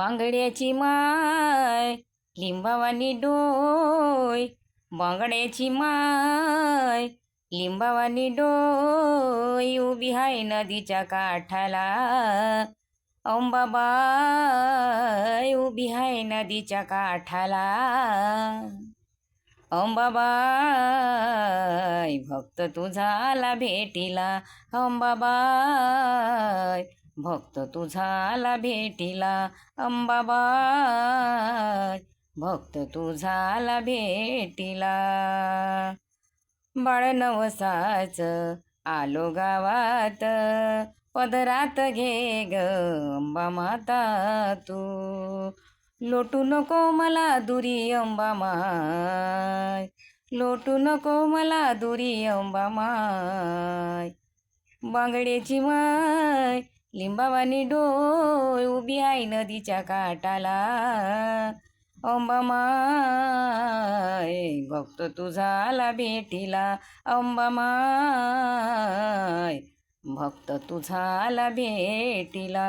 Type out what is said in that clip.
बांगड्याची माय लिंबावानी डोय, बांगड्याची माय लिंबावानी डोय, उभी हाय नदीच्या काठाला. अंबाबाई उभी हाय नदीच्या काठाला. अंबाबाई भक्त तुझा आला भेटीला. अंबाबाई भक्त तुझा आला भेटीला. अंबाबाई भक्त तुझा आला भेटीला. बाळ नवसाच आलो गावात, पदरात घे ग अंबा माता तू. लोटू नको मला दुरी अंबा माय, लोटू नको मला दुरी अंबा माय. बांगड्याची माय लिंबावानी डोय, उभी आहे नदीच्या काठाला. अंबा माय भक्त तुझा आला भेटीला. अंबा माय भक्त तुझा आला भेटीला.